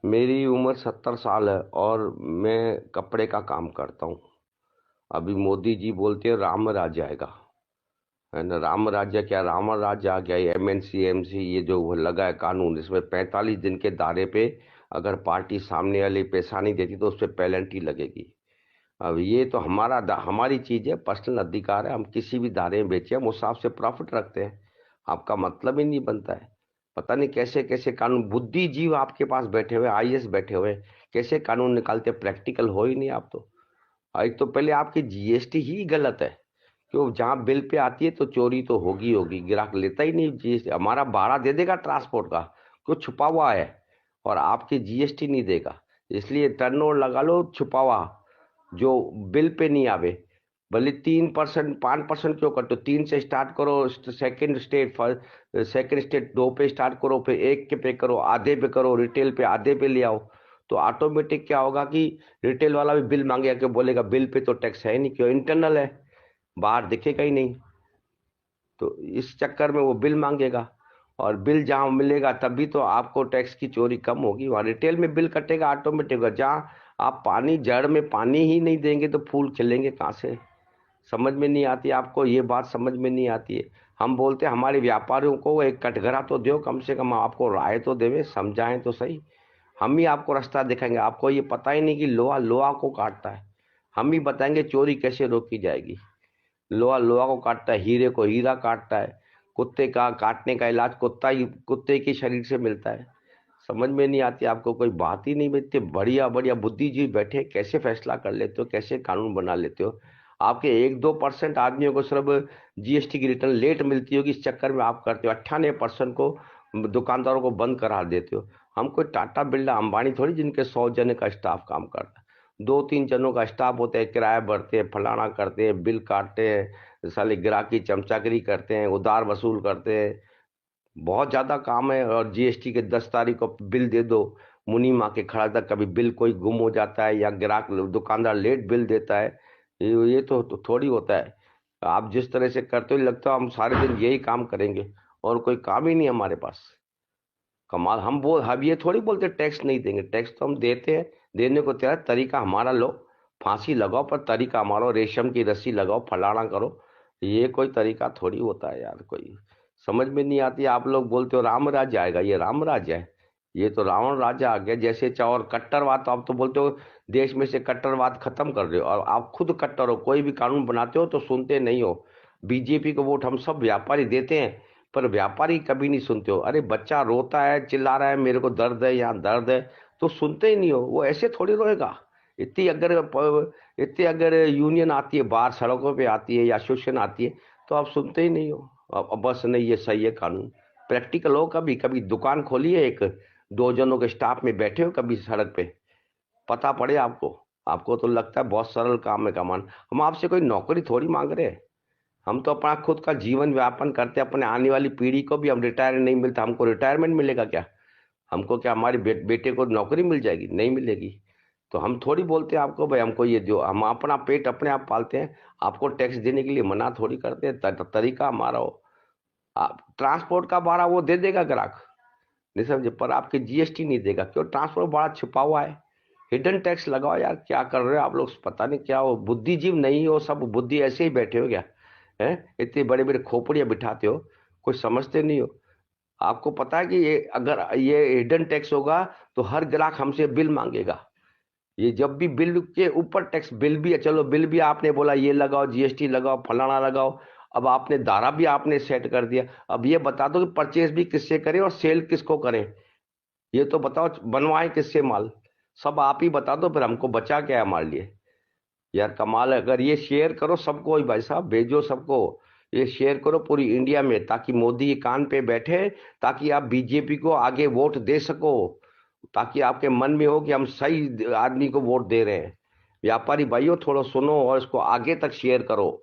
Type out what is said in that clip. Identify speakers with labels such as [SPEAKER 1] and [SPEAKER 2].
[SPEAKER 1] मेरी उम्र 70 साल है और मैं कपड़े का काम करता हूँ। अभी मोदी जी बोलते हैं राम राज्य आएगा, है ना। राम राज्य क्या, राम राज्य आ गया। एमएनसी एमसी ये जो वो लगा है कानून, इसमें 45 दिन के दायरे पे अगर पार्टी सामने वाली पैसा नहीं देती तो उस पर पेनल्टी लगेगी। अब ये तो हमारी चीज है, पर्सनल अधिकार है। हम किसी भी दायरे में बेचे, हम उस हिसाब से प्रॉफिट रखते हैं। आपका मतलब ही नहीं बनता है। पता नहीं कैसे कैसे कानून, बुद्धिजीव आपके पास बैठे हुए, आईएएस बैठे हुए, कैसे कानून निकालते, प्रैक्टिकल हो ही नहीं आप तो। एक तो पहले आपकी जीएसटी ही गलत है। क्यों, जहां बिल पे आती है तो चोरी तो होगी होगी, ग्राहक लेता ही नहीं जीएसटी। हमारा भाड़ा दे देगा ट्रांसपोर्ट का, क्यों छुपा हुआ है, और आपकी जीएसटी नहीं देगा। इसलिए टर्नओवर लगा लो छुपा हुआ, जो बिल पे नहीं आवे। भले 3% 5% क्यों करते हो, 3 से स्टार्ट करो। सेकंड स्टेट 2 पे स्टार्ट करो, फिर 1 के पे करो, आधे पे करो, रिटेल पे आधे पे ले आओ। तो ऑटोमेटिक क्या होगा कि रिटेल वाला भी बिल मांगेगा, कि बोलेगा बिल पे तो टैक्स है नहीं, क्यों, इंटरनल है, बाहर दिखेगा ही नहीं। तो इस चक्कर में वो बिल मांगेगा, और बिल जहां मिलेगा तभी तो आपको टैक्स की चोरी कम होगी। वहां रिटेल में बिल कटेगा ऑटोमेटिक। जहाँ आप पानी, जड़ में पानी ही नहीं देंगे तो फूल खिलेंगे कहाँ से। समझ में नहीं आती आपको ये बात, समझ में नहीं आती है। हम बोलते हैं हमारे व्यापारियों को एक कटघरा तो दो, कम से कम आपको राय तो देवे, समझाएं तो सही। हम ही आपको रास्ता दिखाएंगे। आपको ये पता ही नहीं कि लोहा लोहा को काटता है। हम ही बताएंगे चोरी कैसे रोकी जाएगी। लोहा लोहा को काटता है, हीरे को हीरा काटता है। कुत्ते का काटने का इलाज कुत्ता ही, कुत्ते के शरीर से मिलता है। समझ में नहीं आती आपको, कोई बात ही नहीं बनती। बढ़िया बढ़िया बुद्धिजीवी बैठे, कैसे फैसला कर लेते हो, कैसे कानून बना लेते हो। आपके 1-2% आदमियों को सिर्फ जीएसटी की रिटर्न लेट मिलती होगी, इस चक्कर में आप करते हो। 98% को दुकानदारों को बंद करा देते हो। हम कोई टाटा बिरला अंबानी थोड़ी, जिनके 100 जने का स्टाफ काम करता है। 2-3 जनों का स्टाफ होता है, किराया भरते हैं, फलाना करते हैं, बिल काटते हैं, साले ग्राहकी चमचागिरी करते हैं, उधार वसूल करते हैं। बहुत ज्यादा काम है। और जीएसटी के 10 तारीख को बिल दे दो, मुनी माँ के खड़ा तक कभी बिल कोई गुम हो जाता है, या ग्राहक दुकानदार लेट बिल देता है। ये तो थोड़ी होता है। आप जिस तरह से करते हो, लगता है हम सारे दिन यही काम करेंगे, और कोई काम ही नहीं हमारे पास। कमाल। हम ये थोड़ी बोलते टैक्स नहीं देंगे, टैक्स तो हम देते हैं। देने को तैयार, तरीका हमारा लो। फांसी लगाओ पर तरीका हमारा, रेशम की रस्सी लगाओ, फलाना करो। ये कोई तरीका थोड़ी होता है यार, कोई समझ में नहीं आती। आप लोग बोलते हो राम राज्य आएगा, ये राम राज्य है? ये तो रावण राज्य आ गया जैसे चाहो। और कट्टरवाद तो आप तो बोलते हो देश में से कट्टरवाद खत्म कर रहे हो, और आप खुद कट्टर हो। कोई भी कानून बनाते हो तो सुनते नहीं हो। बीजेपी को वोट हम सब व्यापारी देते हैं, पर व्यापारी कभी नहीं सुनते हो। अरे बच्चा रोता है, चिल्ला रहा है, मेरे को दर्द है, यहाँ दर्द है, तो सुनते ही नहीं हो। वो ऐसे थोड़ी रोएगा। इतनी अगर इतनी अगर यूनियन आती है बाहर, सड़कों पे आती है, या एसोसिएशन आती है, तो आप सुनते ही नहीं हो। अब बस नहीं, ये सही है कानून। प्रैक्टिकल हो, कभी कभी दुकान खोली है, एक 2 जनों के स्टाफ में बैठे हो कभी सड़क पे, पता पड़े आपको। आपको तो लगता है बहुत सरल काम है कमान। हम आपसे कोई नौकरी थोड़ी मांग रहे हैं। हम तो अपना खुद का जीवन व्यापन करते हैं। अपने आने वाली पीढ़ी को भी हम रिटायर नहीं मिलता, हमको रिटायरमेंट मिलेगा क्या? हमको क्या हमारे बेटे को नौकरी मिल जाएगी? नहीं मिलेगी। तो हम थोड़ी बोलते हैं आपको भाई हमको ये दो। हम अपना पेट अपने आप पालते हैं। आपको टैक्स देने के लिए मना थोड़ी करते हैं। तरीका हमारा हो। आप ट्रांसपोर्ट का भाड़ा वो दे देगा ग्राहक, नहीं समझे, पर आपके जीएसटी नहीं देगा। क्यों? ट्रांसपोर्ट भाड़ा छिपा हुआ है। हिडन टैक्स लगाओ यार, क्या कर रहे हो आप लोग, पता नहीं क्या हो। बुद्धिजीव नहीं हो, सब बुद्धि ऐसे ही बैठे हो क्या? है, इतने बड़े बड़े खोपड़ियां बिठाते हो, कुछ समझते नहीं हो। आपको पता है कि ये अगर ये हिडन टैक्स होगा तो हर ग्राहक हमसे बिल मांगेगा। ये जब भी बिल के ऊपर टैक्स, बिल भी है, चलो बिल भी आपने बोला ये लगाओ, जीएसटी लगाओ, फलाना लगाओ। अब आपने दारा भी आपने सेट कर दिया। अब ये बता दो कि परचेज भी किससे करें और सेल किसको करें। ये तो बताओ, बनवाएं किससे माल। सब आप ही बता दो, फिर हमको बचा क्या है हमारे लिए। यार कमाल है। अगर ये शेयर करो सबको, ही भाई साहब भेजो सबको। ये शेयर करो पूरी इंडिया में, ताकि मोदी कान पे बैठे, ताकि आप बीजेपी को आगे वोट दे सको, ताकि आपके मन में हो कि हम सही आदमी को वोट दे रहे हैं। व्यापारी भाइयों थोड़ा सुनो और इसको आगे तक शेयर करो।